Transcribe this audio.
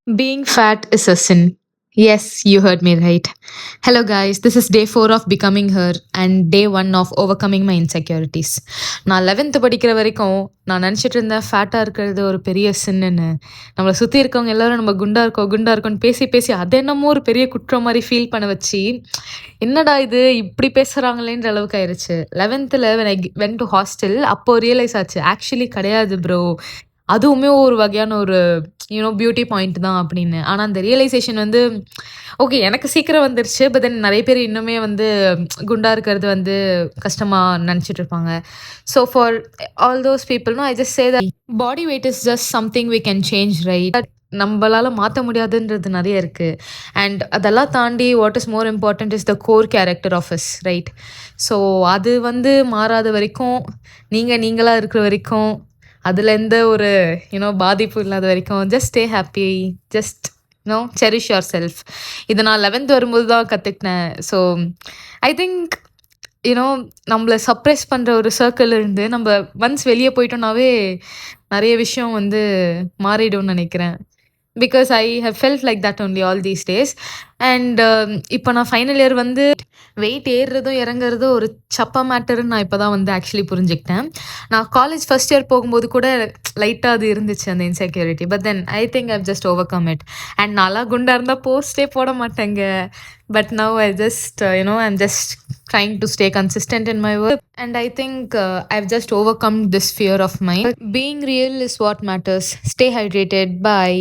Being fat is a sin. Yes, you heard me right. Hello, guys. This is day 4 of becoming her and day 1 of overcoming my insecurities. நான் 11th படிக்கிற வரைக்கும் நான் நினச்சிட்டு இருந்தேன் ஃபேட்டாக இருக்கிறது ஒரு பெரிய சின்னுன்னு. நம்மளை சுற்றி இருக்கவங்க எல்லாரும் நம்ம குண்டா இருக்கோம் குண்டா இருக்கோம்னு பேசி பேசி அது என்னமோ ஒரு பெரிய குற்றம் மாதிரி ஃபீல் பண்ண வச்சு என்னடா இது இப்படி பேசுகிறாங்களேன்ற அளவுக்கு ஆயிடுச்சு. 11th when I went to hostel அப்போ ரியலைஸ் ஆச்சு ஆக்சுவலி கிடையாது ப்ரோ. அதுவுமே ஒரு வகையான ஒரு பியூட்டி பாயிண்ட் தான் அப்படின்னு. ஆனா அந்த ரியலைசேஷன் வந்து ஓகே எனக்கு சீக்கிரம் வந்துருச்சு. பட் தென் நெறைய பேர் இன்னுமே வந்து குண்டா இருக்கிறது வந்து கஷ்டமா நெனச்சுட்டு இருப்பாங்க. So for all those people I just say that body weight is just something we can change right. நம்பளால மாத்த முடியாதுன்றது நெறைய இருக்கு. அண்ட் அதெல்லாம் தாண்டி what is more important is the core character of us right. So அது வந்து மாறாத வரைக்கும், நீங்களா இருக்கிற வரைக்கும், அதுல எந்த ஒரு பாதிப்பு இல்லாத வரைக்கும் just stay happy. Just cherish your self. இதை நான் 11th வரும்போது தான் கற்றுக்கினேன். ஸோ ஐ திங்க் நம்மளை சப்ரெஸ் பண்ணுற ஒரு சர்க்கிள் இருந்து நம்ம ஒன்ஸ் வெளியே போயிட்டோம்னாவே நிறைய விஷயம் வந்து மாறிடும்னு நினைக்கிறேன். Because I have felt like that only all these days. And இப்போ நான் ஃபைனல் இயர் வந்து வெயிட் ஏறுறதும் இறங்குறதும் ஒரு சப்பா மேட்டர்ன்னு நான் இப்போ தான் வந்து ஆக்சுவலி புரிஞ்சுக்கிட்டேன். நான் காலேஜ் ஃபர்ஸ்ட் இயர் போகும்போது கூட லைட்டாக அது இருந்துச்சு அந்த insecurity. But then I think I've just over come it. And நல்லா குண்டாக இருந்தால் போஸ்டே போட மாட்டேங்க. But now I just I'm just trying to stay consistent in my work, and I think I've just overcome this fear of mine. Being real is what matters. Stay hydrated. Bye.